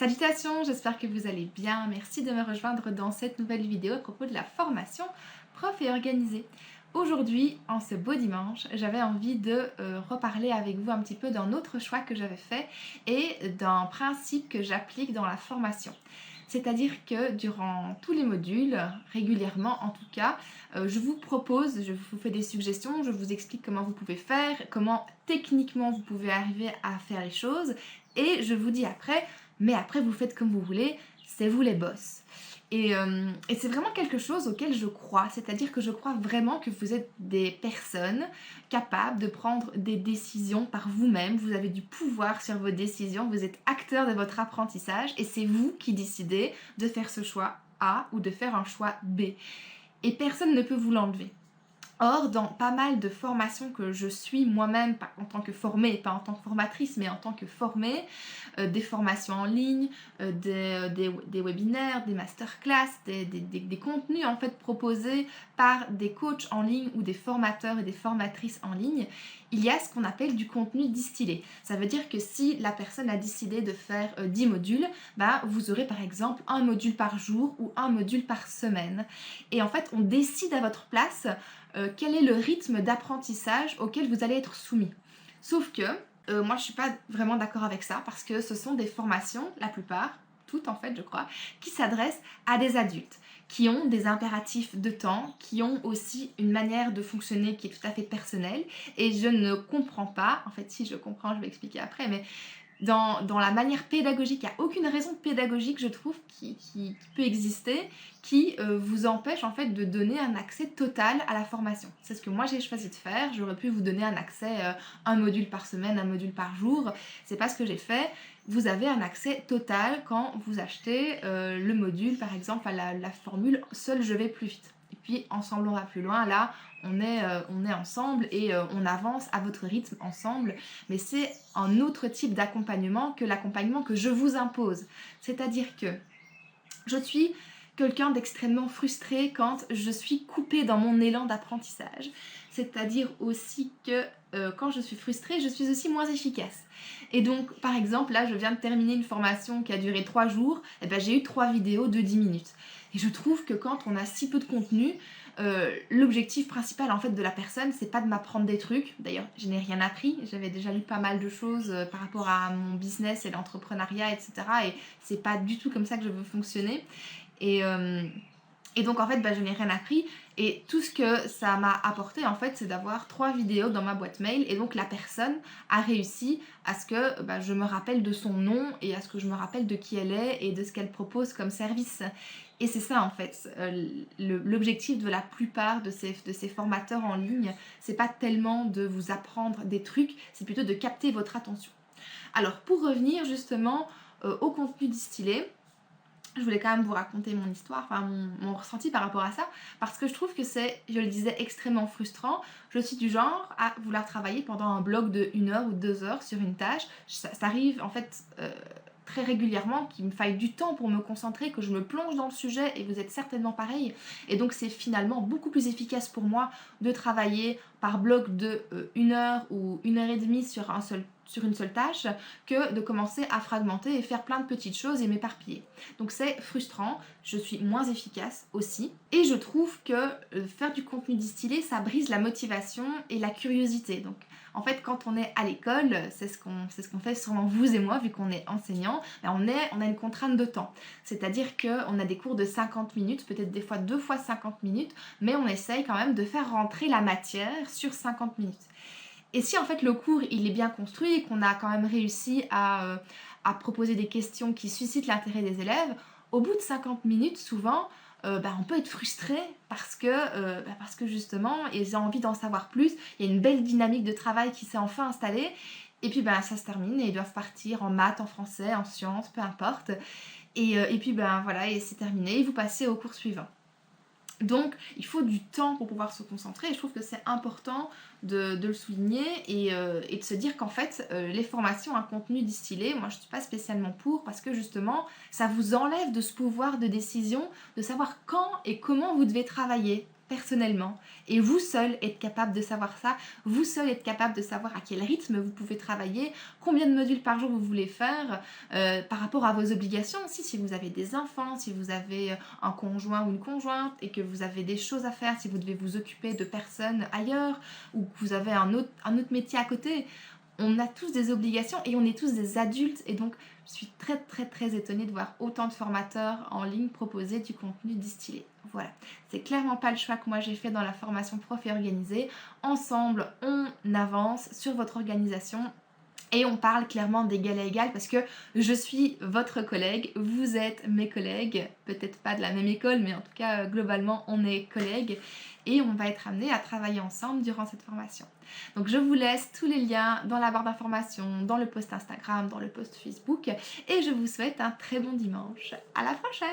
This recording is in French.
Salutations, j'espère que vous allez bien. Merci de me rejoindre dans cette nouvelle vidéo à propos de la formation prof et organisée. Aujourd'hui, en ce beau dimanche, j'avais envie de reparler avec vous un petit peu d'un autre choix que j'avais fait et d'un principe que j'applique dans la formation. C'est-à-dire que durant tous les modules, régulièrement en tout cas, je vous propose, je vous fais des suggestions, je vous explique comment vous pouvez faire, comment techniquement vous pouvez arriver à faire les choses et je vous dis après, mais après vous faites comme vous voulez, c'est vous les boss. Et c'est vraiment quelque chose auquel je crois, c'est-à-dire que je crois vraiment que vous êtes des personnes capables de prendre des décisions par vous-même, vous avez du pouvoir sur vos décisions, vous êtes acteur de votre apprentissage et c'est vous qui décidez de faire ce choix A ou de faire un choix B. Et personne ne peut vous l'enlever. Or, dans pas mal de formations que je suis moi-même, pas en tant que formée, pas en tant que formatrice, mais en tant que formée, des formations en ligne, des webinaires, des masterclass, des contenus en fait proposés par des coachs en ligne ou des formateurs et des formatrices en ligne, il y a ce qu'on appelle du contenu distillé. Ça veut dire que si la personne a décidé de faire 10 modules, vous aurez par exemple un module par jour ou un module par semaine. Et en fait, on décide à votre place quel est le rythme d'apprentissage auquel vous allez être soumis. Sauf que moi je suis pas vraiment d'accord avec ça parce que ce sont des formations, la plupart, toutes en fait je crois, qui s'adressent à des adultes, qui ont des impératifs de temps, qui ont aussi une manière de fonctionner qui est tout à fait personnelle et je ne comprends pas, en fait si je comprends je vais expliquer après, mais dans la manière pédagogique, il n'y a aucune raison pédagogique, je trouve, qui peut exister, qui vous empêche en fait de donner un accès total à la formation. C'est ce que moi j'ai choisi de faire. J'aurais pu vous donner un accès, un module par semaine, un module par jour. C'est pas ce que j'ai fait. Vous avez un accès total quand vous achetez le module, par exemple, à la formule « Seul je vais plus vite ». Et puis ensemble on va plus loin, là on est ensemble et on avance à votre rythme ensemble, mais c'est un autre type d'accompagnement que l'accompagnement que je vous impose. C'est-à-dire que je suis quelqu'un d'extrêmement frustré quand je suis coupée dans mon élan d'apprentissage. C'est-à-dire aussi que quand je suis frustrée, je suis aussi moins efficace. Et donc, par exemple, là, je viens de terminer une formation qui a duré 3 jours, et j'ai eu 3 vidéos de 10 minutes. Et je trouve que quand on a si peu de contenu, l'objectif principal en fait de la personne, c'est pas de m'apprendre des trucs. D'ailleurs, je n'ai rien appris. J'avais déjà lu pas mal de choses par rapport à mon business et l'entrepreneuriat, etc. Et c'est pas du tout comme ça que je veux fonctionner. Et donc en fait je n'ai rien appris et tout ce que ça m'a apporté en fait c'est d'avoir 3 vidéos dans ma boîte mail et donc la personne a réussi à ce que je me rappelle de son nom et à ce que je me rappelle de qui elle est et de ce qu'elle propose comme service. Et c'est ça en fait, l'objectif de la plupart de ces formateurs en ligne, c'est pas tellement de vous apprendre des trucs, c'est plutôt de capter votre attention. Alors pour revenir justement au contenu distillé, je voulais quand même vous raconter mon histoire, enfin mon ressenti par rapport à ça, parce que je trouve que c'est, je le disais, extrêmement frustrant. Je suis du genre à vouloir travailler pendant un bloc de 1 heure ou 2 heures sur une tâche. Ça arrive en fait très régulièrement qu'il me faille du temps pour me concentrer, que je me plonge dans le sujet et vous êtes certainement pareil. Et donc c'est finalement beaucoup plus efficace pour moi de travailler par bloc de 1 heure ou 1 heure et demie sur une seule tâche que de commencer à fragmenter et faire plein de petites choses et m'éparpiller. Donc c'est frustrant, je suis moins efficace aussi. Et je trouve que faire du contenu distillé, ça brise la motivation et la curiosité. Donc en fait, quand on est à l'école, c'est ce qu'on fait sûrement vous et moi, vu qu'on est enseignant, on a une contrainte de temps. C'est-à-dire qu'on a des cours de 50 minutes, peut-être des fois 2 fois 50 minutes, mais on essaye quand même de faire rentrer la matière sur 50 minutes. Et si en fait le cours il est bien construit et qu'on a quand même réussi à proposer des questions qui suscitent l'intérêt des élèves, au bout de 50 minutes souvent, on peut être frustré parce que justement ils ont envie d'en savoir plus, il y a une belle dynamique de travail qui s'est enfin installée et puis ça se termine et ils doivent partir en maths, en français, en sciences, peu importe. Et puis voilà, et c'est terminé et vous passez au cours suivant. Donc il faut du temps pour pouvoir se concentrer et je trouve que c'est important de le souligner et de se dire qu'en fait les formations à contenu distillé, moi je ne suis pas spécialement pour parce que justement ça vous enlève de ce pouvoir de décision de savoir quand et comment vous devez travailler. personnellement et vous seul êtes capable de savoir ça, vous seul êtes capable de savoir à quel rythme vous pouvez travailler, combien de modules par jour vous voulez faire par rapport à vos obligations aussi, si vous avez des enfants, si vous avez un conjoint ou une conjointe et que vous avez des choses à faire, si vous devez vous occuper de personnes ailleurs ou que vous avez un autre métier à côté. On a tous des obligations et on est tous des adultes et donc je suis très étonnée de voir autant de formateurs en ligne proposer du contenu distillé. Voilà, c'est clairement pas le choix que moi j'ai fait dans la formation Prof et Organisé. Ensemble, on avance sur votre organisation et on parle clairement d'égal à égal parce que je suis votre collègue, vous êtes mes collègues, peut-être pas de la même école, mais en tout cas globalement on est collègues et on va être amenés à travailler ensemble durant cette formation. Donc je vous laisse tous les liens dans la barre d'informations, dans le post Instagram, dans le post Facebook et je vous souhaite un très bon dimanche. À la prochaine!